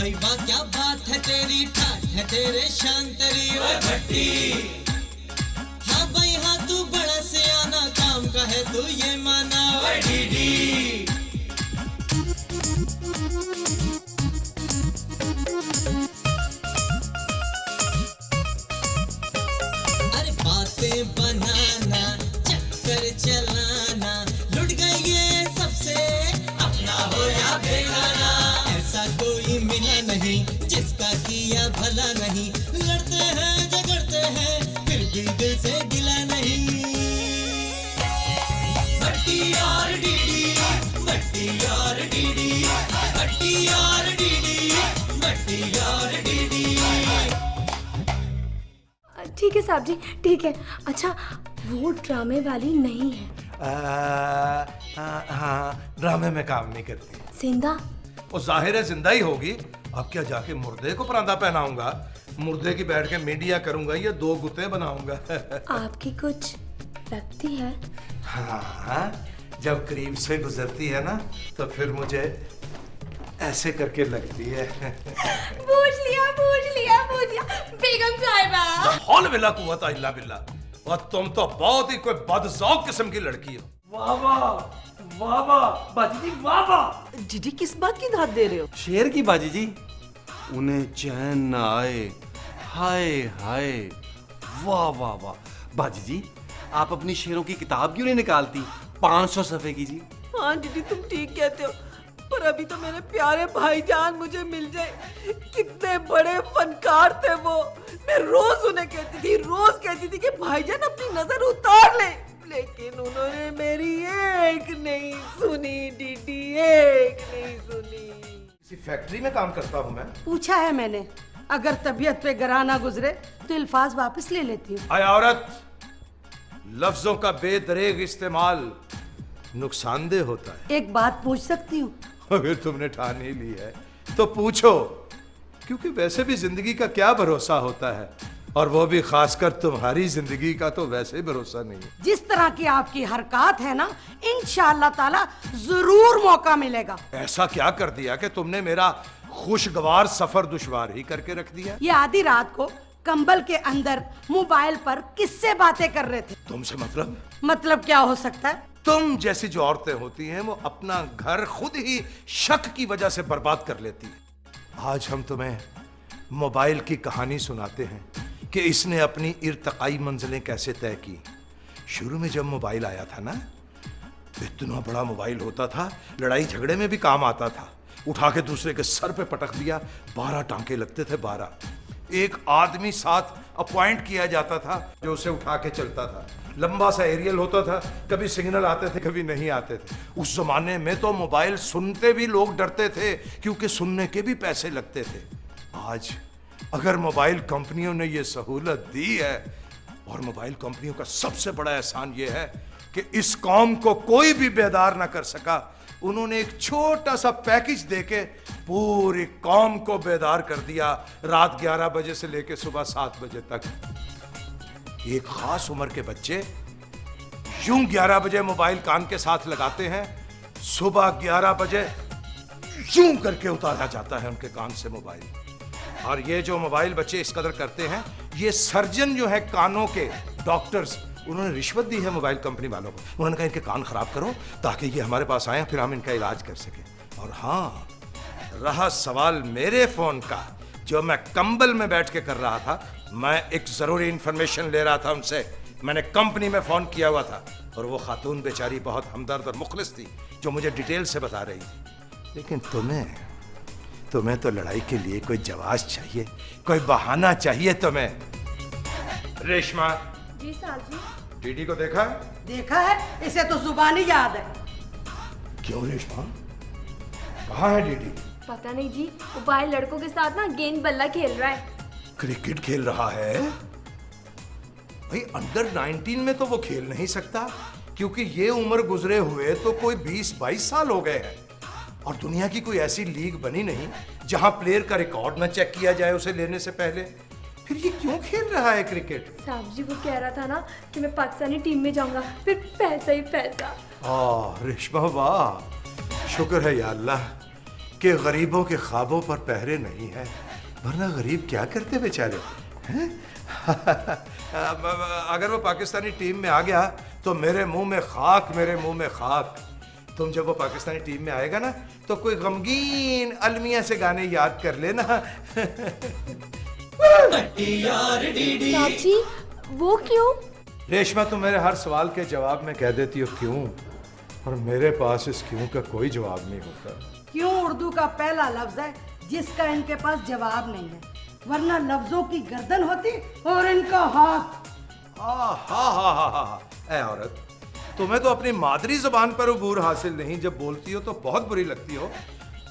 भाई वाह क्या बात है तेरी, ठाठ है तेरे शान तेरी ओए भट्टी। हाँ भाई हाँ तू बड़ा सियाना, काम का है तू ये माना ओए डीडी। अरे बातें बनाना, चक्कर चलाना, लुट गई ये सबसे, अपना हो या बेगाना। ऐसा कोई मिला नहीं जिसका किया भला नहीं, लड़ते हैं झगड़ते हैं फिर भी दिल से गिला नहीं। भट्टी और डीडी, भट्टी और डीडी, भट्टी और डीडी, भट्टी और डीडी। ठीक है साहब जी, ठीक है। अच्छा वो ड्रामे वाली नहीं है? हाँ, ड्रामे में काम नहीं करती। जिंदा? वो जाहिर है जिंदा ही होगी। अब क्या जाके मुर्दे को परांदा पहनाऊंगा, मुर्दे की बैठ के मीडिया करूंगा या दो गुते बनाऊंगा। आपकी कुछ लगती है? हाँ, जब करीब से गुजरती है ना तो फिर मुझे ऐसे करके लगती है। पूछ लिया बेगम साहिबा। हौल बिल्ला कुव्वत इल्ला बिल्ला। और तुम तो बहुत ही कोई बदज़ौक़ किस्म की लड़की हो। वाह वाह वाह वाह बाजी जी, वाह वाह। जीजी किस बात की दाद दे रहे हो? शेर की बाजी जी। उन्हें चैन न आए, हाय हाय, वाह वाह वाह। बाजी जी आप अपनी शेरों की किताब क्यों नहीं निकालती, 500 सफ़े की जी। हाँ जीजी तुम ठीक कहते हो, पर अभी तो मेरे प्यारे भाईजान मुझे मिल जाए। कितने बड़े फनकार थे वो। मैं रोज उन्हें कहती थी कि भाईजान अपनी नजर उतार ले, लेकिन उन्होंने मेरी एक नहीं सुनी दीदी, एक नहीं सुनी। किसी फैक्ट्री में काम करता हूँ मैं। पूछा है मैंने, अगर तबीयत पे गरा ना गुजरे तो अल्फाज वापस ले लेती हूँ। आय औरत, लफ्जों का बेदरेग इस्तेमाल नुकसानदेह होता है। एक बात पूछ सकती हूँ? अगर तुमने ठान ही ली है तो पूछो, क्योंकि वैसे भी जिंदगी का क्या भरोसा होता है, और वो भी खासकर तुम्हारी जिंदगी का तो वैसे ही भरोसा नहीं है। जिस तरह की आपकी हरकत है ना, इंशाअल्लाह ताला जरूर मौका मिलेगा। ऐसा क्या कर दिया कि तुमने मेरा खुशगवार सफर दुश्वार ही करके रख दिया? ये आधी रात को कंबल के अंदर मोबाइल पर किससे बातें कर रहे थे? तुमसे मतलब? मतलब क्या हो सकता है? तुम जैसी जो औरतें होती हैं वो अपना घर खुद ही शक की वजह से बर्बाद कर लेती हैं। आज हम तुम्हें मोबाइल की कहानी सुनाते हैं कि इसने अपनी इर्तकाई मंजिलें कैसे तय की। शुरू में जब मोबाइल आया था ना, इतना बड़ा मोबाइल होता था, लड़ाई झगड़े में भी काम आता था। उठा के दूसरे के सर पे पटक दिया, 12 टांके लगते थे, 12। एक आदमी साथ अपॉइंट किया जाता था जो उसे उठा के चलता था। लंबा सा एरियल होता था, कभी सिग्नल आते थे कभी नहीं आते थे। उस जमाने में तो मोबाइल सुनते भी लोग डरते थे, क्योंकि सुनने के भी पैसे लगते थे। आज अगर मोबाइल कंपनियों ने ये सहूलत दी है, और मोबाइल कंपनियों का सबसे बड़ा एहसान ये है कि इस कौम को कोई भी बेदार ना कर सका, उन्होंने एक छोटा सा पैकेज देके पूरी कौम को बेदार कर दिया। रात 11 बजे से लेकर सुबह 7 बजे तक एक खास उम्र के बच्चे यूं 11 बजे मोबाइल कान के साथ लगाते हैं, सुबह 11 बजे यूं करके उतारा जाता है उनके कान से मोबाइल। और ये जो मोबाइल बच्चे इस कदर करते हैं, ये सर्जन जो है कानों के, डॉक्टर्स, उन्होंने रिश्वत दी है मोबाइल कंपनी वालों को। उन्होंने कहा इनके कान खराब करो ताकि ये हमारे पास आए, फिर हम इनका इलाज कर सकें। और हाँ, रहा सवाल मेरे फोन का, जो मैं कंबल में बैठ के कर रहा था, मैं एक जरूरी इंफॉर्मेशन ले रहा था उनसे। मैंने कंपनी में फोन किया हुआ था, और वो खातून बेचारी बहुत हमदर्द और मुखलिस थी, जो मुझे डिटेल से बता रही थी। लेकिन तुम्हें तो लड़ाई के लिए कोई जवाब चाहिए, कोई बहाना चाहिए तुम्हें। रेशमा। जी साहब जी। डीडी को देखा? देखा है, इसे तो जुबानी याद है। क्यों रेशमा, कहाँ है डीडी? पता नहीं जी, वो बाहर लड़कों के साथ ना गेंद बल्ला खेल रहा है। क्रिकेट खेल रहा है? भाई अंडर 19 में तो वो खेल नहीं सकता, क्योंकि ये उम्र गुजरे हुए तो कोई 20-22 साल हो गए हैं, और दुनिया की कोई ऐसी लीग बनी नहीं जहां प्लेयर का रिकॉर्ड न चेक किया जाए उसे लेने से पहले। फिर ये क्यों खेल रहा है क्रिकेट? साहब जी वो कह रहा था ना कि मैं पाकिस्तानी टीम में जाऊंगा, फिर पैसा ही पैसा। रेशमा वाह, शुक्र है या अल्लाह कि गरीबों के ख्वाबों पर पहरे नहीं है, वरना गरीब क्या करते बेचारे हैं? अगर वो पाकिस्तानी टीम में आ गया तो मेरे मुंह में खाक, मेरे मुंह में खाक। तुम जब वो पाकिस्तानी टीम में आएगा ना तो कोई गमगीन अलमिया से गाने याद कर लेना। चाची वो क्यों? रेशमा, तुम मेरे हर सवाल के जवाब में कह देती हो क्यों, और मेरे पास इस क्यों का कोई जवाब नहीं होता। क्यों उर्दू का पहला लफ्ज है जिसका इनके पास जवाब नहीं है, वरना लफ्जों की गर्दन होती और इनका हाथ। ऐ औरत, तुम्हें तो अपनी मादरी जुबान पर उबूर हासिल नहीं, जब बोलती हो तो बहुत बुरी लगती हो।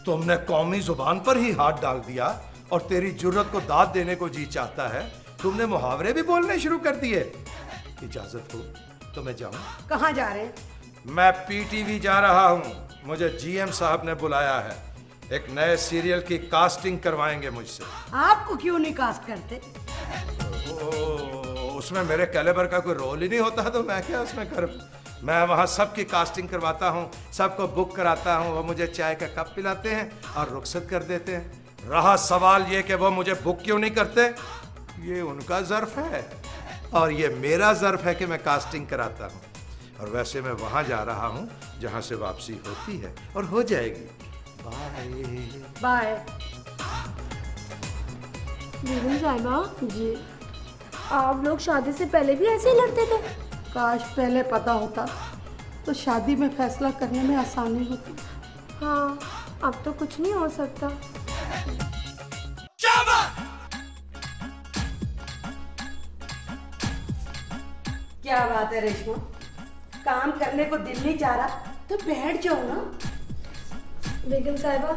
तुमने कौमी जुबान पर ही हाथ डाल दिया और तेरी जुर्रत को दाद देने को जी चाहता है। तुमने मुहावरे भी बोलने शुरू कर दिए। इजाजत हो तो मैं जाऊं? कहाँ जा रहे हैं? मैं पीटीवी जा रहा हूं। मुझे जीएम साहब ने बुलाया है। एक नए सीरियल की कास्टिंग करवाएंगे मुझसे। आपको क्यों नहीं कास्ट करते? उसमें मेरे कैलिबर का कोई रोल ही नहीं होता, तो मैं क्या उसमें कर। मैं वहाँ सबकी कास्टिंग करवाता हूँ, सबको बुक कराता हूँ, वो मुझे चाय का कप पिलाते हैं और रुखसत कर देते हैं। रहा सवाल ये कि वो मुझे बुक क्यों नहीं करते, ये उनका ज़र्फ है और ये मेरा ज़र्फ है कि मैं कास्टिंग कराता हूँ। और वैसे मैं वहाँ जा रहा हूँ जहाँ से वापसी होती है, और हो जाएगी। Bye bye. बेगम साहिबा जी, आप लोग शादी से पहले भी ऐसे ही लड़ते थे? काश पहले पता होता तो शादी में फैसला करने में आसानी होती। हाँ, अब तो कुछ नहीं हो सकता। क्या बात है रेशमा, काम करने को दिल नहीं जा रहा तो बैठ जाओ ना। बेगम साहिबा,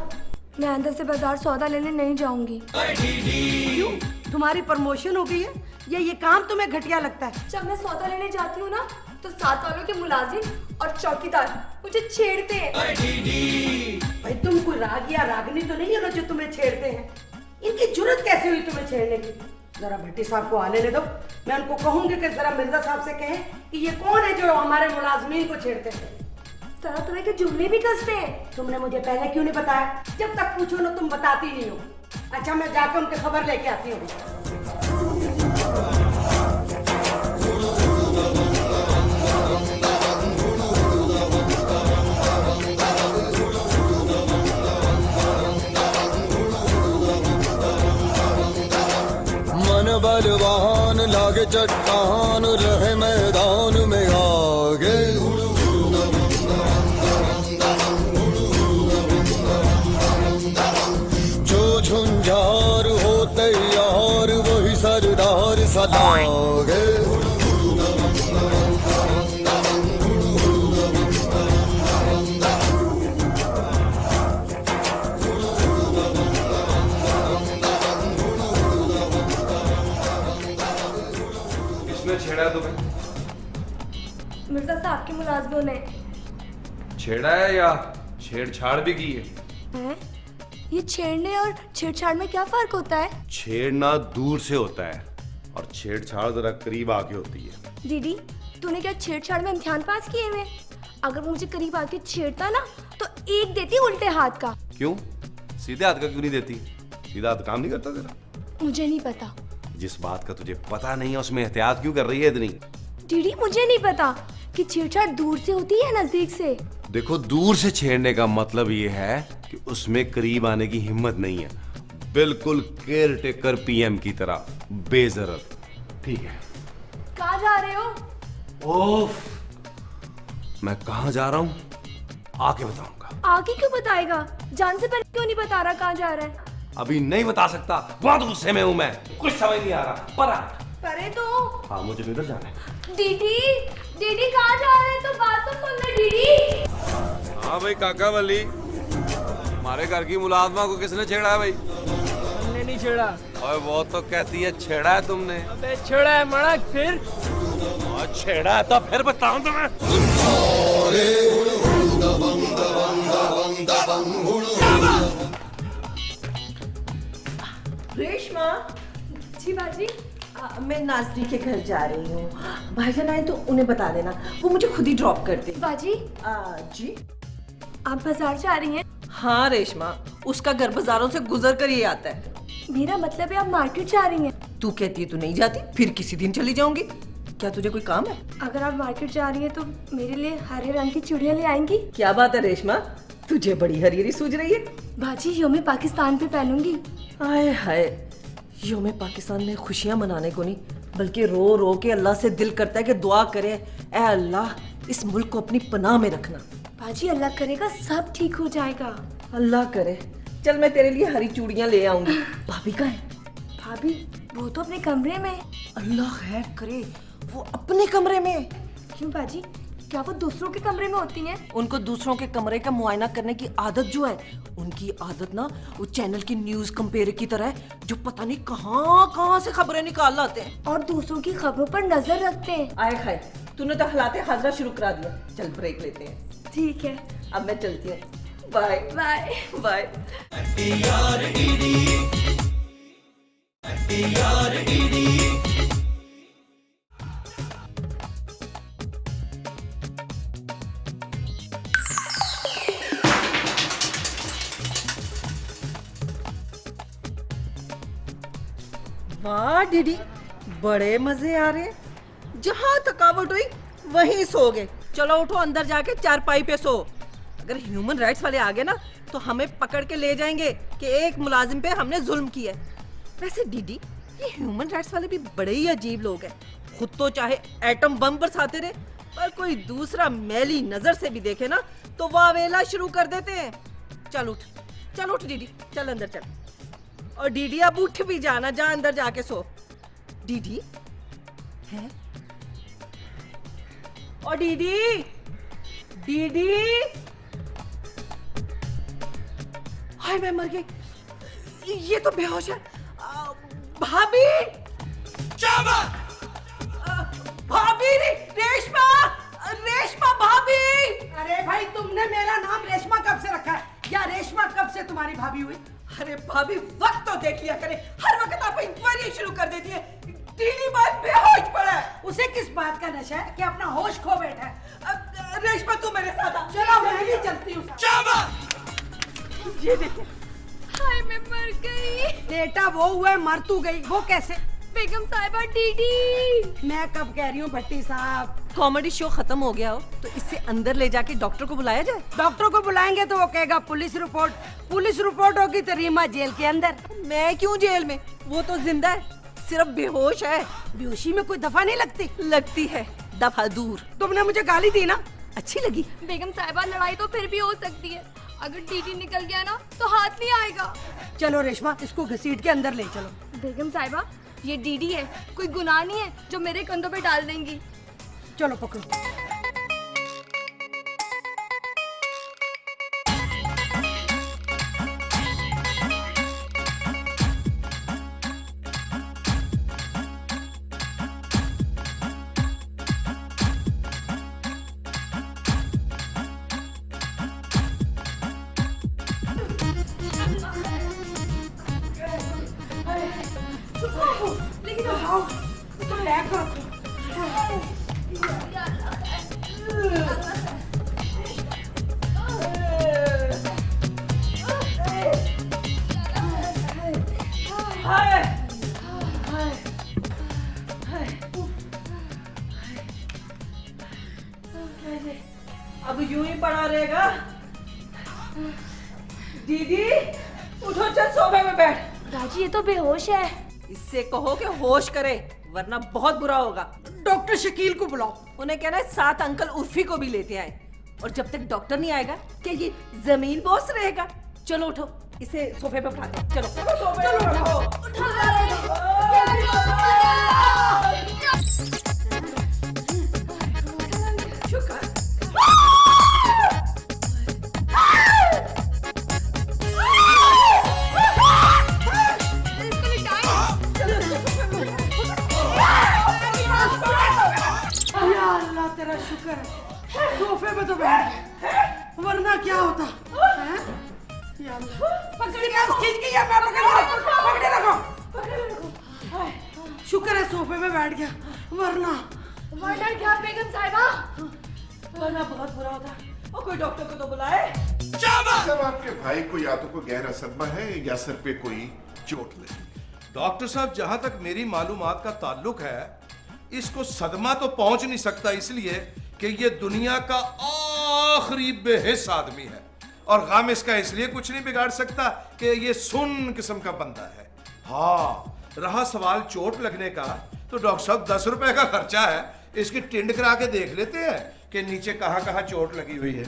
मैं अंदर से बाजार सौदा लेने नहीं जाऊंगी। क्यों? तुम्हारी प्रमोशन हो गई है या ये काम तुम्हें घटिया लगता है? जब मैं सौदा लेने जाती हूँ ना तो साथ वालों के मुलाजिम और चौकीदार मुझे छेड़ते हैं। भाई तुम कोई राग या रागनी तो नहीं हो ना जो तुम्हें छेड़ते हैं? इनकी जुर्रत कैसे हुई तुम्हें छेड़ने की? जरा भट्टी साहब को आने दो, मैं उनको कहूंगी कि जरा मिर्जा साहब से कहें कि ये कौन है जो हमारे मुलाजमीन को छेड़ते हैं। तरह तरह के जुमले भी कसते हैं। तुमने मुझे पहले क्यों नहीं बताया? जब तक पूछो ना तुम बताती नहीं हो। अच्छा, मैं जाकर उनकी खबर लेके आती हूँ। मन बलवान लागे चट्टान, रहे मैदान में आगे। जो झुंझार हो तैयार, वही सरदार सलागे। किसने छेड़ा तुम्हें? मिर्जा साहब के मुलाजमों ने। छेड़ा है या छेड़छाड़ भी की है? हैं? ये छेड़ने और छेड़छाड़ में क्या फर्क होता है? छेड़ना दूर से होता है और छेड़छाड़ जरा करीब आके होती है। दीदी, तूने क्या छेड़छाड़ में इम्तिहान पास किए हुए? अगर वो मुझे करीब आके छेड़ता ना तो एक देती उल्टे हाथ का। क्यों? सीधे हाथ का क्यों नहीं देती? सीधा हाथ काम नहीं करता तेरा? मुझे नहीं पता। जिस बात का तुझे पता नहीं है उसमें एहतियात क्यों कर रही है इतनी? दीदी, मुझे नहीं पता कि छेड़छाड़ दूर से होती है या नजदीक से। देखो, दूर से छेड़ने का मतलब ये है कि उसमें करीब आने की हिम्मत नहीं है। बिल्कुल केयर टेकर पीएम की तरह बेजरत। ठीक है। कहाँ जा रहे हो? ओफ, मैं कहाँ जा रहा हूँ आके बताऊंगा। आगे क्यों बताएगा? जान से पहले क्यों नहीं बता रहा कहाँ जा रहा है? अभी नहीं बता सकता, बहुत गुस्से में हूँ मैं, कुछ समझ नहीं आ रहा। पर परे तो। हाँ, मुझे किधर जाना है? दीदी, दीदी कहाँ जा रहे हैं? तो बात तो सुन ले दीदी। हाँ भाई काका वली, हमारे घर की मुलाजमा को किसने छेड़ा है भाई? हमने नहीं छेड़ा। और वो तो कहती है छेड़ा है तुमने। अबे छेड़ा है मड़क, फिर? और छेड़ा है तो फिर बताऊं तुम्हें। रेशमा, जी बाजी। मैं नाजरी के घर जा रही हूँ। भाईजान आए तो उन्हें बता देना, वो मुझे खुद ही ड्रॉप कर दे। बाजी, जी? आप बाजार जा रही हैं? हाँ रेशमा, उसका घर बाजारों से गुजर कर ही आता है। मेरा मतलब है आप मार्केट जा रही हैं। तू कहती है तू नहीं जाती, फिर किसी दिन चली जाऊंगी। क्या तुझे कोई काम है? अगर आप मार्केट जा रही हैं तो मेरे लिए हरे रंग की चूड़ियां ले आएंगी? क्या बात है रेशमा, तुझे बड़ी हरी सूझ रही है। बाजी योम पाकिस्तान पे पहनूंगी। हाय हाय, योम पाकिस्तान में खुशियां मनाने को नहीं बल्कि रो रो के अल्लाह से दिल करता है कि दुआ करे, ऐ अल्लाह इस मुल्क को अपनी पनाह में रखना। बाजी अल्लाह करेगा सब ठीक हो जाएगा। अल्लाह करे। चल मैं तेरे लिए हरी चूड़ियां ले आऊंगी। भाभी कहाँ है? भाभी वो तो अपने कमरे में। अल्लाह खैर करे, वो अपने कमरे में। क्यों बाजी, क्या वो दूसरों के कमरे में होती हैं? उनको दूसरों के कमरे का मुआयना करने की आदत जो है, उनकी आदत ना वो चैनल की न्यूज कंपेयर की तरह है जो पता नहीं कहाँ से खबरें निकाल लाते हैं और दूसरों की खबरों पर नजर रखते हैं। आए खाए, तूने तो हालात हाजरा शुरू करा दिया। चल ब्रेक लेते हैं। ठीक है, अब मैं चलती हूँ। Bye bye bye. वाह डीडी, बड़े मजे आ रहे हैं। जहाँ थकावट हुई वहीं सो गए। चलो उठो, अंदर जाके चारपाई पे सो। अगर ह्यूमन राइट्स वाले आ गए ना तो हमें पकड़ के ले जाएंगे कि एक मुलाजिम पे हमने जुल्म किया है। वैसे डीडी, ये ह्यूमन राइट्स वाले भी बड़े ही अजीब लोग हैं। खुद तो चाहे एटम बम बरसाते रहे, पर कोई दूसरा मैली नजर से भी देखे ना तो वावेला शुरू कर देते हैं। चल उठ डीडी, चल अंदर चल। और डीडी अब उठ भी जाना, जा अंदर जाके सो। डीडी है? और डीडी हाय मैं मर गई, ये तो बेहोश है। भाभी, भाभी रेशमा भाभी। अरे भाई, तुमने मेरा नाम रेशमा कब से रखा है, या रेशमा कब से तुम्हारी भाभी हुई? अरे भाभी वक्त तो देख लिया करे, हर वक्त आप इंक्वायरी शुरू कर देती है। डीडी बात बेहोश पड़ा है। उसे किस बात का नशा है कि अपना होश खो बैठा है? रेशमा तू मेरे साथ आ। चलो मैं भी चलती हूँ। ये देखिए, हाय मैं मर गई। बेटा वो हुए मर तू गई, वो कैसे? बेगम साहिबा, डीडी। मैं कब कह रही हूँ भट्टी साहब, कॉमेडी शो खत्म हो गया हो तो इससे अंदर ले जाके डॉक्टर को बुलाया जाए। डॉक्टर को बुलाएंगे तो वो कहेगा पुलिस रिपोर्ट होगी तो रीमा जेल के अंदर। मैं क्यों जेल में, वो तो जिंदा है, सिर्फ बेहोश है। बेहोशी में कोई दफा नहीं लगती है, दफा दूर। तुमने मुझे गाली दी ना, अच्छी लगी। बेगम साहिबा, लड़ाई तो फिर भी हो सकती है। अगर डीडी निकल गया ना तो हाथ नहीं आएगा। चलो रेशमा, इसको घसीट के अंदर ले चलो। बेगम साहिबा, ये डीडी है, कोई गुनाह नहीं है जो मेरे कंधों पे डाल देंगी। चलो पकड़ो। लेकिन तो बैग को रखो। अब यूं ही पड़ा रहेगा। दीदी उठो, चल सोफे में बैठ। राजी, ये तो बेहोश है। इससे कहो कि होश करे वरना बहुत बुरा होगा। डॉक्टर शकील को बुलाओ। उन्हें कहना है साथ अंकल उर्फी को भी लेते आए। और जब तक डॉक्टर नहीं आएगा क्या ये जमीन बॉस रहेगा? चलो उठो, इसे सोफे पे उठा दो। चलो सोफे पे उठाओ। तेरा शुक्र है सोफे पे तो बैठ गया, वरना क्या होता है? या अल्लाह, खींच के या मैं पकड़े रखो। शुक्र है सोफे पे बैठ गया, वरना क्या बेगम साहिबा? वरना बहुत बुरा होता। और कोई डॉक्टर को तो बुलाए। सब आपके भाई को या तो कोई गहरा सदमा है या सर पे कोई चोट लगी। डॉक्टर साहब, जहां तक मेरी मालूमात का ताल्लुक है, इसको सदमा तो पहुंच नहीं सकता, इसलिए कि ये दुनिया का आखिरी बेहिस आदमी है, और गम इसका इसलिए कुछ नहीं बिगाड़ सकता कि ये सुन किस्म का बंदा है। हाँ, रहा सवाल चोट लगने का, तो डॉक्टर साहब 10 रुपए का खर्चा है, इसकी टिंड करा के देख लेते हैं कि नीचे कहाँ कहाँ चोट लगी हुई है।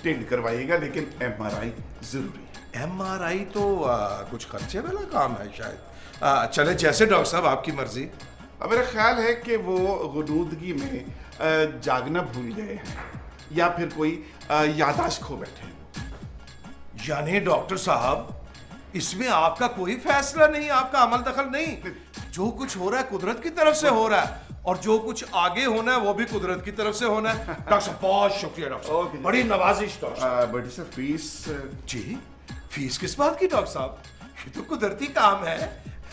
टेंड करवाइएगा, लेकिन एमआरआई जरूरी है। एमआरआई तो कुछ खर्चे वाला काम है शायद। चले जैसे डॉक्टर साहब आपकी मर्जी। अब मेरा ख्याल है कि वो गुनूदगी में जागना भूल गए हैं या फिर कोई यादाश्त खो बैठे हैं। यानी डॉक्टर साहब, इसमें आपका कोई फैसला नहीं, आपका अमल दखल नहीं। जो कुछ हो रहा है कुदरत की तरफ से हो रहा है, और जो कुछ आगे होना है वो भी कुदरत की तरफ से होना है। डॉक्टर साहब, बहुत शुक्रिया डॉक्टर साहब, बड़ी नवाजिश डॉक्टर साहब। बड़ी सर फीस जी, फीस किस बात की डॉक्टर साहब? ये तो कुदरती काम है,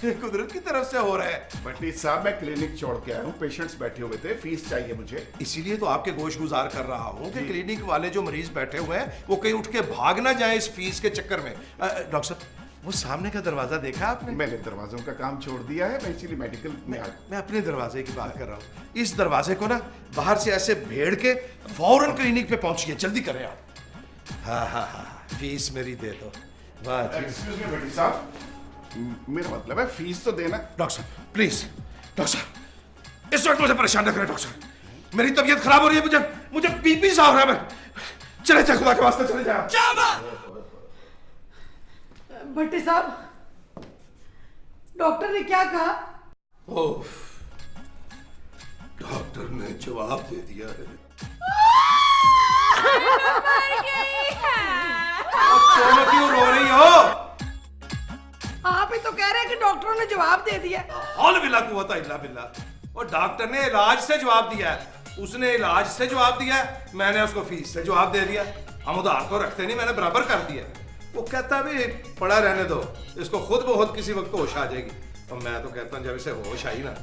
कुदरत की तरफ से हो रहा है। बटी साहब, मैं क्लिनिक छोड़ के आया हूँ, पेशेंट्स बैठे हुए थे, फीस चाहिए मुझे। इसीलिए तो आपके गोश गुजार कर रहा हूँ कि क्लिनिक वाले जो मरीज बैठे हुए हैं वो कहीं उठ के भाग ना जाए इस फीस के चक्कर में। डॉक्टर साहब, वो सामने का दरवाजा देखा आपने? मैंने दरवाजों का काम छोड़ दिया है, मैं इसीलिए मेडिकल में आ। मैं अपने दरवाजे की बात कर रहा हूँ। इस दरवाजे को ना बाहर से ऐसे भेड़ के फौरन क्लिनिक पे पहुंचिए, जल्दी करें आप। हाँ हाँ हाँ, फीस मेरी दे दो। वाह जी। एक्सक्यूज मी बटी साहब, मेरा मतलब है फीस तो देना। डॉक्टर साहब प्लीज, डॉक्टर साहब इस वक्त मुझे परेशान न करें डॉक्टर साहब, मेरी तबीयत खराब हो रही है, मुझे बीपी सा हो रहा है। चले जाए, खुदा के वास्ते चले जाए। भट्टी साहब, डॉक्टर ने क्या कहा? ओफ, डॉक्टर ने जवाब दे दिया है। सोनो, क्यों रो रही हो? आप ही तो कह रहे हैं कि डॉक्टरों ने जवाब दे दिया। हौल बिल्ला कुव्वता इल्ला बिल्ला। और डॉक्टर ने इलाज से जवाब दिया है, उसने इलाज से जवाब दिया है, मैंने उसको फीस से जवाब दे दिया। हम उधार तो रखते नहीं, मैंने बराबर कर दिया। वो कहता भी पड़ा रहने दो, इसको खुद बहुत किसी वक्त होश आ जाएगी। और मैं तो कहता हूँ जब इसे होश आई ना,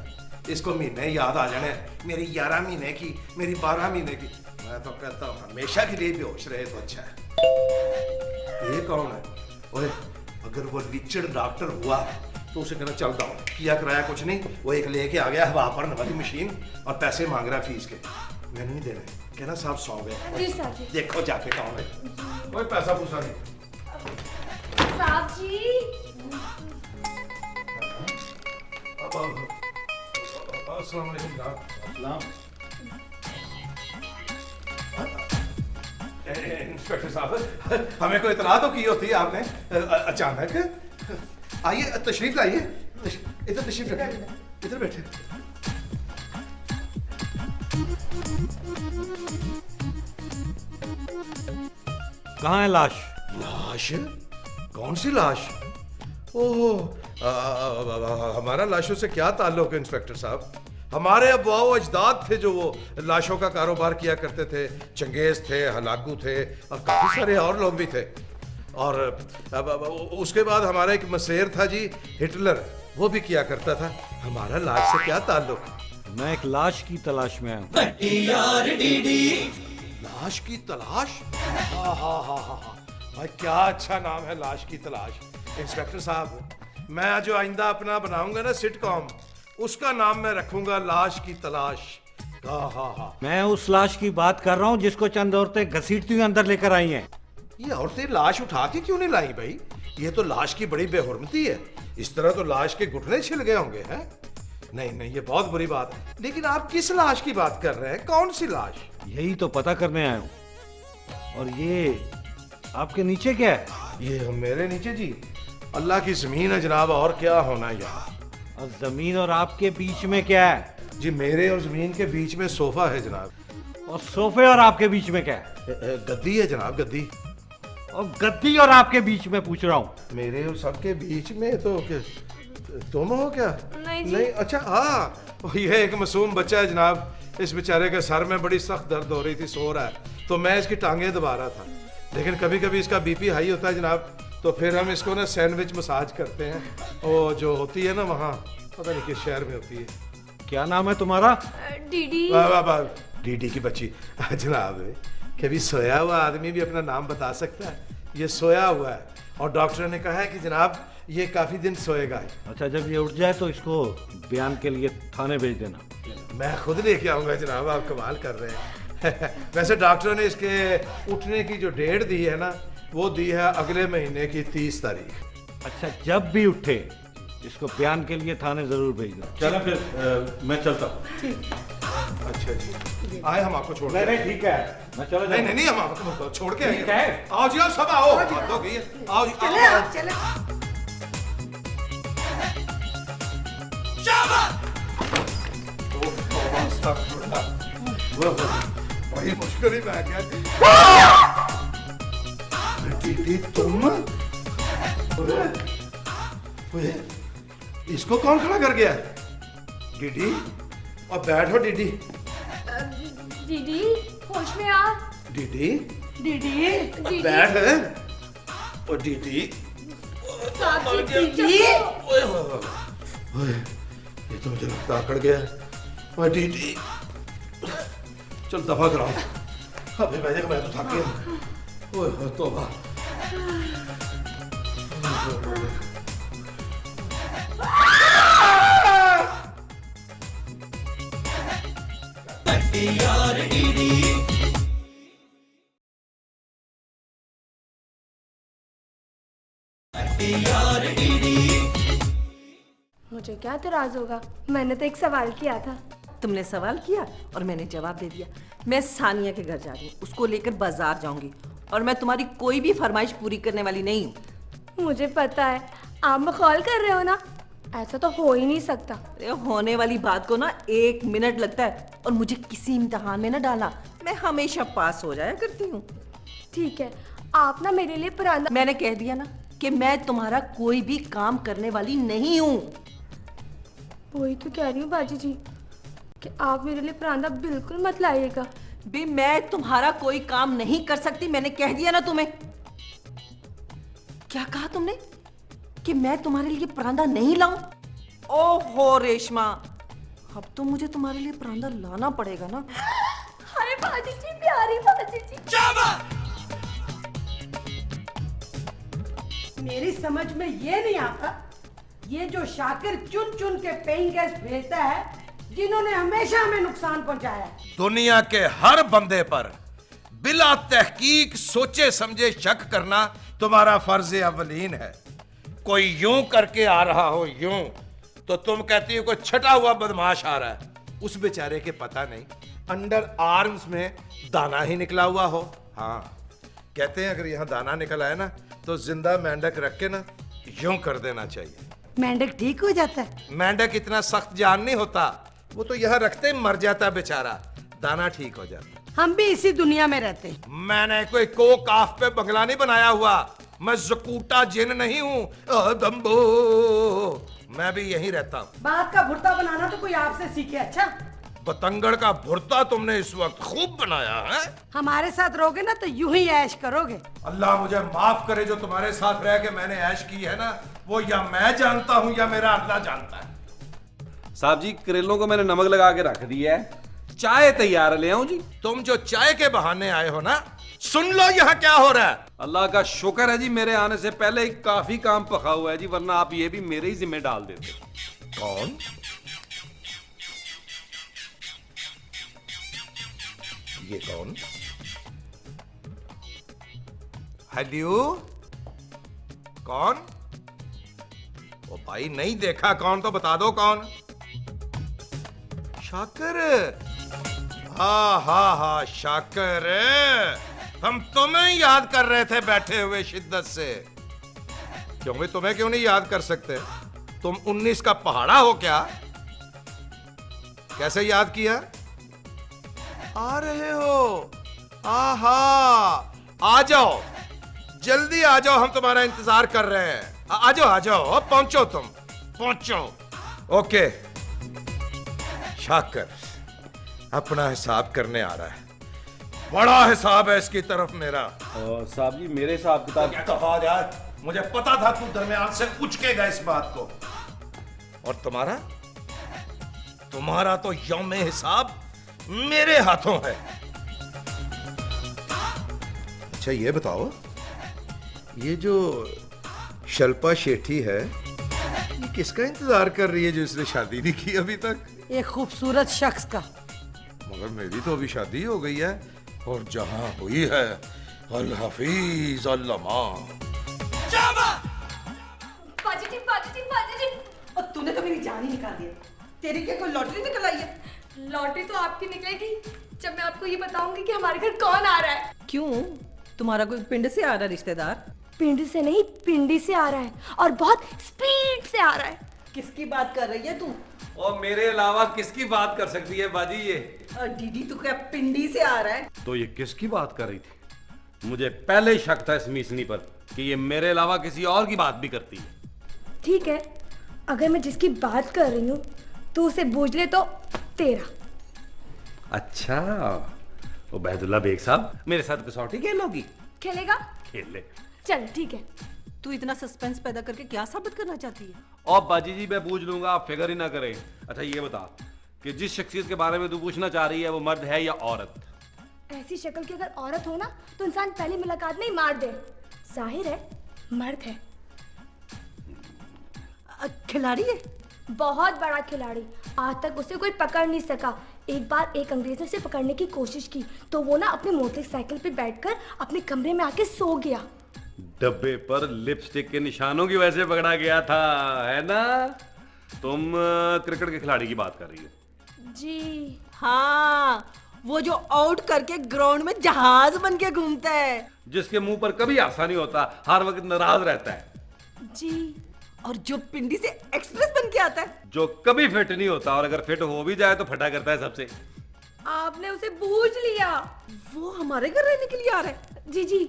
इसको महीने याद आ जाने, मेरी 11 महीने की, मेरी 12 महीने की। मैं तो कहता हूँ हमेशा के लिए बेहोश रहे तो अच्छा है। ये कौन है? ओए, अगर वो रिचर्ड डॉक्टर हुआ तो उसे कहना चल डाउन, किया कराया कुछ नहीं, वो एक लेके आ गया हवा पर वाली मशीन और पैसे मांग रहा फीस के। मैंने नहीं देने, कहना साहब सौ गए। जी साहब जी। देखो जाके कौन है। कोई पैसा पूछा नहीं। साहब जी, अस्सलाम वालेकुम। इंस्पेक्टर साहब, हमें कोई इतला तो की होती है आपने अचानक। आइए, तशरीफ लाइए, इधर तशरीफ रखिए, इधर बैठे। कहाँ है लाश? लाश? कौन सी लाश? ओह, हमारा लाशों से क्या ताल्लुक है इंस्पेक्टर साहब? हमारे अब्वा अजदाद थे जो वो लाशों का कारोबार किया करते थे। चंगेज थे, हलाकू थे, और काफी सारे और लोग भी थे। और अब उसके बाद हमारा एक मसेर था जी, हिटलर, वो भी किया करता था। हमारा लाश से क्या ताल्लुक? मैं एक लाश की तलाश में आया हूँ। लाश की तलाश? हाँ हाँ हाँ हाँ हाँ, भाई क्या अच्छा नाम है, लाश की तलाश। इंस्पेक्टर साहब, मैं जो आइंदा अपना बनाऊंगा ना सिटकॉम, उसका नाम मैं रखूंगा लाश की तलाश। हाँ हाँ हाँ। मैं उस लाश की बात कर रहा हूँ जिसको चंद औरतें घसीटती हुई अंदर लेकर आई हैं। ये औरतें लाश उठा के क्यों नहीं लाई भाई? ये तो लाश की बड़ी बेहुरमती है। इस तरह तो लाश के घुटने छिल गए होंगे, हैं? नहीं नहीं, ये बहुत बुरी बात है। लेकिन आप किस लाश की बात कर रहे हैं? कौन सी लाश? यही तो पता करने आया हूँ। और ये आपके नीचे क्या है? ये मेरे नीचे जी अल्लाह की जमीन है जनाब, और क्या होना यहाँ। और जमीन और आपके बीच में क्या है? जी मेरे और जमीन के बीच में सोफा है जनाब। और सोफे और आपके बीच में क्या है? गद्दी है जनाब, गद्दी। और गद्दी और आपके बीच में पूछ रहा हूँ। मेरे और सबके बीच में तो तुम हो क्या? नहीं जी। नहीं, अच्छा हाँ, ये एक मासूम बच्चा है जनाब। इस बेचारे के सर में बड़ी सख्त दर्द हो रही थी, सो रहा है, तो मैं इसकी टांगे दबा रहा था। लेकिन कभी कभी इसका बीपी हाई होता है जनाब, तो फिर हम इसको ना सैंडविच मसाज करते हैं। वो जो होती है ना वहाँ, पता नहीं किस शहर में होती है। क्या नाम है तुम्हारा? डीडी। डीडी की बच्ची। जनाब, कभी सोया हुआ आदमी भी अपना नाम बता सकता है? ये सोया हुआ है और डॉक्टर ने कहा है कि जनाब ये काफी दिन सोएगा। अच्छा, जब ये उठ जाए तो इसको बयान के लिए थाने भेज देना। मैं खुद लेके आऊंगा जनाब, आप कमाल कर रहे हैं। वैसे डॉक्टर ने इसके उठने की जो डेट दी है ना, वो दी है अगले महीने की 30 तारीख। अच्छा, जब भी उठे इसको बयान के लिए थाने जरूर भेज दो। चलो फिर मैं चलता हूँ। अच्छा जी, आए हम आपको छोड़ नहीं ठीक है, मैं चलो। नहीं नहीं, हम आपको छोड़ के ठीक है। आओ जी, आओ सब आओ। बात हो गई है, आओ जी, चले आओ। आप चले। बड़ी मुश्किल ही मैं क्या दीदी तुम? इसको कौन खड़ा कर गया? डीडी, और बैठो डीडी। दीदी होश में आ। डीडी दीदी बैठ है। और डीडी दीदी ये तो मुझे लगता अकड़ गया। और डीडी चल दफा कराओ। अबे मैं तो थक गया। ओए हो तौबा। मुझे क्या इतराज होगा, मैंने तो एक सवाल किया था। तुमने सवाल किया और मैंने जवाब दे दिया। मैं सानिया के घर जा रही हूँ, उसको लेकर बाजार जाऊंगी और मैं तुम्हारी कोई भी फरमाइश पूरी करने वाली नहीं हूँ। मुझे पता है आप मखौल कर रहे हो ना, ऐसा तो हो ही नहीं सकता। अरे होने वाली बात को ना 1 मिनट लगता है और मुझे किसी इम्तिहान में ना डालना, मैं हमेशा पास हो जाया करती हूँ। ठीक है, आप ना मेरे लिए परांदा। मैंने कह दिया ना कि मैं तुम्हारा कोई भी काम करने वाली नहीं हूँ। वही तो कह रही हूँ बाजी जी कि आप मेरे लिए परांदा बिल्कुल मत लाइएगा। भी मैं तुम्हारा कोई काम नहीं कर सकती, मैंने कह दिया ना तुम्हें। क्या कहा तुमने कि मैं तुम्हारे लिए परांदा नहीं लाऊं? ओहो रेशमा, अब तो मुझे तुम्हारे लिए परांदा लाना पड़ेगा ना। हाय बाजी जी, प्यारी बाजी जी। मेरी समझ में ये नहीं आता, ये जो शाकिर चुन चुन के पेइंग गेस्ट भेजता है, जिन्होंने हमेशा हमें नुकसान पहुंचाया है। दुनिया के हर बंदे पर बिला तहकीक सोचे समझे शक करना तुम्हारा फर्ज अवलीन है। कोई यूं करके आ रहा हो यूं, तो तुम कहती हो कोई छटा हुआ बदमाश आ रहा है। उस बेचारे के पता नहीं अंडर आर्म्स में दाना ही निकला हुआ हो। हाँ, कहते हैं अगर यहाँ दाना निकल आए ना तो जिंदा मेंढक रख के ना यूं कर देना चाहिए। मेंढक ठीक हो जाता है? मेंढक इतना सख्त जान नहीं होता, वो तो यहाँ रखते ही मर जाता है बेचारा, दाना ठीक हो जाता। हम भी इसी दुनिया में रहते हैं। मैंने कोई को काफ पे बंगला नहीं बनाया हुआ, मैं जकूटा जिन नहीं हूँ। दम्बो, मैं भी यहीं रहता हूँ। बात का भुर्ता बनाना तो कोई आपसे सीखे। अच्छा, बतंगड़ का भुर्ता तुमने इस वक्त खूब बनाया है। हमारे साथ रहोगे ना तो यूं ही ऐश करोगे। अल्लाह मुझे माफ करे, जो तुम्हारे साथ रह के मैंने ऐश की है ना, वो या मैं जानता हूँ या मेरा अल्लाह जानता है। साहब जी, करेलों को मैंने नमक लगा के रख दिया है, चाय तैयार ले आऊं जी? तुम जो चाय के बहाने आए हो ना, सुन लो यहाँ क्या हो रहा है। अल्लाह का शुक्र है जी, मेरे आने से पहले ही काफी काम पका हुआ है जी, वरना आप ये भी मेरे ही जिम्मे डाल देते। कौन? ये कौन? हेलो, कौन? ओ भाई, नहीं देखा, कौन तो बता दो कौन। शाकर। हा शाकर, हम तुम्हें याद कर रहे थे बैठे हुए शिद्दत से। क्योंकि तुम्हें क्यों नहीं याद कर सकते? तुम 19 का पहाड़ा हो क्या? कैसे याद किया? आ रहे हो? आहा, आ जाओ, जल्दी आ जाओ, हम तुम्हारा इंतजार कर रहे हैं। आ जाओ, पहुंचो, तुम पहुंचो। ओके, शाकर अपना हिसाब करने आ रहा है, बड़ा हिसाब है इसकी तरफ मेरा। साहब जी, मेरे हिसाब किताब क्या तफावत यार, मुझे पता था तू दरमियान से उचकेगा इस बात को। और तुम्हारा तो यौम हिसाब मेरे हाथों है। अच्छा ये बताओ, ये जो शिल्पा शेट्टी है ये किसका इंतजार कर रही है जो इसने शादी नहीं की अभी तक? एक खूबसूरत शख्स का। मगर मेरी तो अभी शादी हो गई है और जहां हुई है अल हफीज अल्लामा। और तूने तो मेरी जान ही निकाल दी। तेरी क्या कोई लॉटरी निकल आई है? लॉटरी तो आपकी निकलेगी जब मैं आपको ये बताऊंगी कि हमारे घर कौन आ रहा है। क्यों, तुम्हारा कोई पिंड से आ रहा रिश्तेदार? पिंडी से नहीं, पिंडी से आ रहा है और बहुत स्पीड से आ रहा है। किसकी बात कर रही है तू? और मेरे अलावा किसकी बात कर सकती है बाजी ये? दीदी तू क्या पिंडी से आ रहा है? तो ये किसकी बात कर रही थी? मुझे पहले ही शक था इस मीसनी पर कि ये मेरे अलावा किसी और की बात भी करती है। ठीक है, अगर मैं जिसकी बात कर रही हूँ तो उसे बूझ ले तो तेरा। अच्छा, उबैदुल्ला बेग साहब मेरे साथ कसौटी खेलोगी? खेलेगा? खेल ले। चल ठीक है। तू इतना सस्पेंस पैदा करके क्या साबित करना चाहती है? और बाजी जी मैं पूछ लूंगा, आप फिक्र ही ना करें। अच्छा ये बता कि जिस शख्सियत के बारे में तू पूछना चाह रही है वो मर्द है या औरत? ऐसी शक्ल की अगर औरत हो ना तो इंसान पहली मुलाकात में ही मार दे। जाहिर है मर्द है। खिलाड़ी है? बहुत बड़ा खिलाड़ी। आज तक उसे कोई पकड़ नहीं सका। एक बार एक अंग्रेज ने उसे पकड़ने की कोशिश की तो वो ना अपने मोटरसाइकिल पे बैठकर अपने कमरे में आके सो गया। डब्बे पर लिपस्टिक के निशानों की वजह से पकड़ा गया था, है ना? तुम क्रिकेट के खिलाड़ी की बात कर रही हो? जी हाँ, वो जो आउट करके ग्राउंड में जहाज बन के घूमता है, जिसके मुंह पर कभी हासा नहीं होता, हर वक्त नाराज रहता है। जी। और जो पिंडी से एक्सप्रेस बन के आता है, जो कभी फिट नहीं होता और अगर फिट हो भी जाए तो फटा करता है सबसे। आपने उसे बूझ लिया। वो हमारे घर रहने के लिए आ रहा है? जी जी।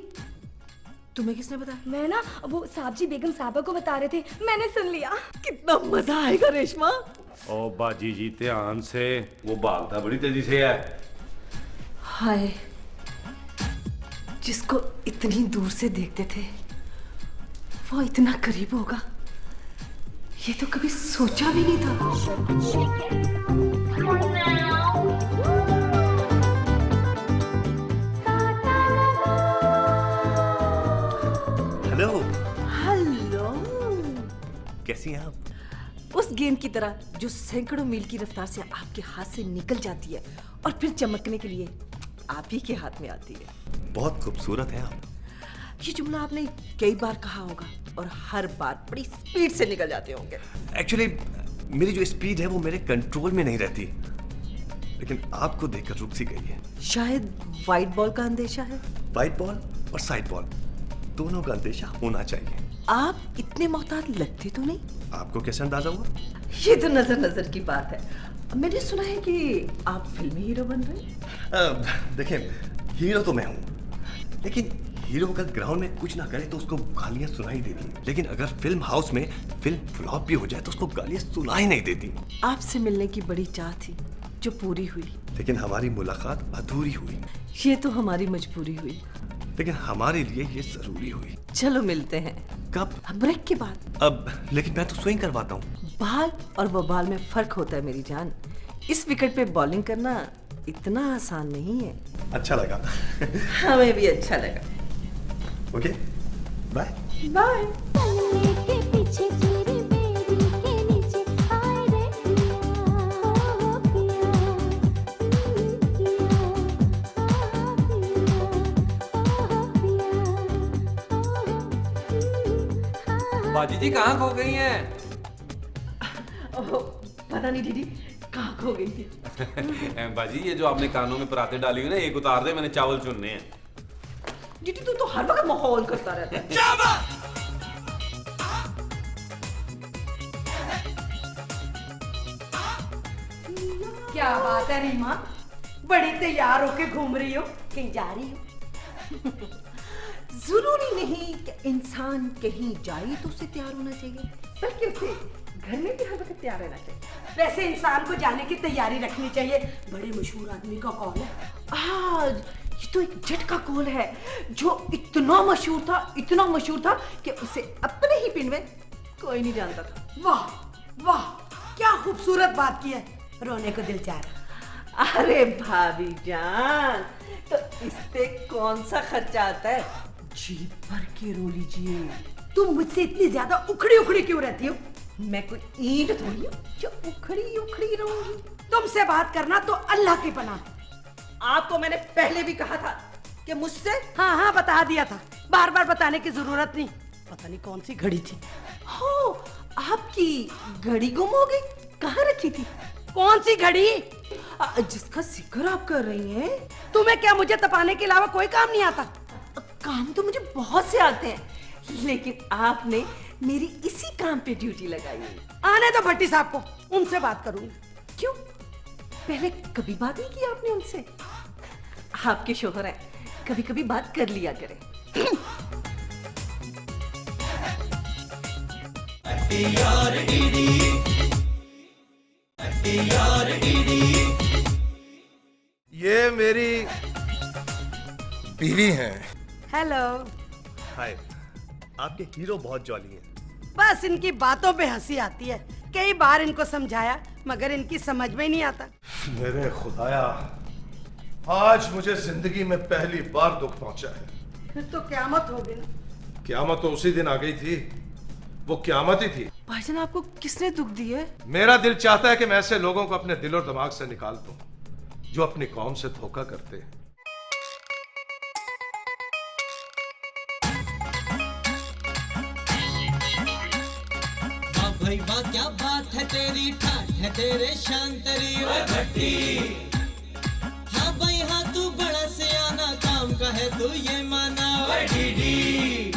तुम्हें किसने बताया? मैं ना वो साहबजी बेगम साहबा को बता रहे थे, मैंने सुन लिया। कितना मजा आएगा रेशमा। ओ बाजी जी ध्यान से, वो भागता बड़ी तेजी से है। हाय, जिसको इतनी दूर से देखते थे वो इतना करीब होगा, ये तो कभी सोचा भी नहीं था। हेलो। हेलो। कैसी हैं आप? उस गेंद की तरह जो सैकड़ों मील की रफ्तार से आपके हाथ से निकल जाती है और फिर चमकने के लिए आप ही के हाथ में आती है। बहुत खूबसूरत हैं आप। ये जुमला आपने कई बार कहा होगा और हर बार बड़ी स्पीड से निकल जाते होंगे। एक्चुअली मेरी जो स्पीड है वो मेरे कंट्रोल में नहीं रहती, लेकिन आपको देखकर रुक सी गई है। शायद वाइट बॉल का अंदेशा है। वाइट बॉल और साइड बॉल दोनों का अंदेशा होना चाहिए। आप इतने मोहतात लगते तो नहीं। आपको कैसे अंदाजा हुआ? ये तो नजर नजर की बात है। मैंने सुना है कि आप फिल्मी हीरो बन रहे हैं। देखिए, हीरो तो मैं हूँ, लेकिन हीरो अगर ग्राउंड में कुछ ना करे तो उसको गालियां सुनाई देती, लेकिन अगर फिल्म हाउस में फिल्म फ्लॉप भी हो जाए तो उसको गालियां सुनाई नहीं देती। आपसे मिलने की बड़ी चाह थी जो पूरी हुई, लेकिन हमारी मुलाकात अधूरी हुई। ये तो हमारी मजबूरी हुई, लेकिन हमारे लिए ये जरूरी हुई। चलो मिलते हैं। कब? ब्रेक के बाद। अब लेकिन मैं तो स्विंग करवाता हूँ। बाल और बबाल में फर्क होता है मेरी जान। इस विकेट पे बॉलिंग करना इतना आसान नहीं है। अच्छा लगा। हमें भी अच्छा लगा। Okay, bye bye. बाजी जी कहाँ खो गई हैं? पता नहीं दीदी कहाँ खो गई थी। बाजी ये जो आपने कानों में पराते डाली हुई ना, एक उतार दे, मैंने चावल चुनने हैं। दीदी तू तो हर वक्त माहौल करता रहता है। क्या बात है रीमा, बड़ी तैयार होके घूम रही हो, कहीं जा रही हो? जरूरी नहीं कि इंसान कहीं जाए तो उसे तैयार होना चाहिए, बल्कि उसे घर में भी हर वक्त तैयार रहना चाहिए। वैसे इंसान को जाने की तैयारी रखनी चाहिए। बड़े मशहूर आदमी का कॉल है आज। ये तो एक जट का कॉल है जो इतना मशहूर था कि उसे अपने ही पिंड में कोई नहीं जानता था। वाह वाह, क्या खूबसूरत बात की है, रोने को दिल चाह रहा। अरे भाभी जान, तो इस पे कौन सा खर्चा आता है? जी भर के रो लीजिए। तुम मुझसे इतनी ज्यादा उखड़ी उखड़ी क्यों रहती हो? मैं कोई ईंट थोड़ी हूँ जो उखड़ी उखड़ी रहूंगी। तुमसे बात करना तो अल्लाह की पनाह। आपको मैंने पहले भी कहा था कि मुझसे। हाँ हाँ बता दिया था, बार बार बताने की जरूरत नहीं। पता नहीं कौन सी घड़ी थी। हो, आपकी घड़ी गुम हो गई, कहाँ रखी थी? कौन सी घड़ी? जिसका जिक्र आप कर रही हैं। तुम्हें क्या मुझे तपाने के अलावा कोई काम नहीं आता? काम तो मुझे बहुत से आते हैं, लेकिन आपने मेरी इसी काम पे ड्यूटी लगाई है। आने दो भट्टी साहब को, उनसे बात करूंगी। क्यों, पहले कभी बात नहीं की आपने उनसे? आपके शोहर हैं, कभी कभी बात कर लिया करें। ये मेरी बीवी हैं। हेलो। हाय, आपके हीरो बहुत जॉली हैं। बस इनकी बातों पे हंसी आती है। कई बार इनको समझाया मगर इनकी समझ में ही नहीं आता। मेरे खुदाया, आज मुझे जिंदगी में पहली बार दुख पहुंचा है। फिर तो क्यामत हो गई ना। क्यामत तो उसी दिन आ गई थी, वो क्यामत ही थी। भाईजान, आपको किसने दुख दिए? मेरा दिल चाहता है कि मैं ऐसे लोगों को अपने दिल और दिमाग से निकाल दूं जो अपनी कौम से धोखा करते हैं। वाह भाई वाह, क्या बात है तेरी, ठाठ है तेरे शांतरी ओए भट्टी। हाँ भाई हाँ, तू बड़ा सियाना, काम का है तू ये माना ओए डीडी।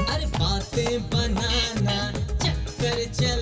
अरे बातें बनाना, चक्कर चल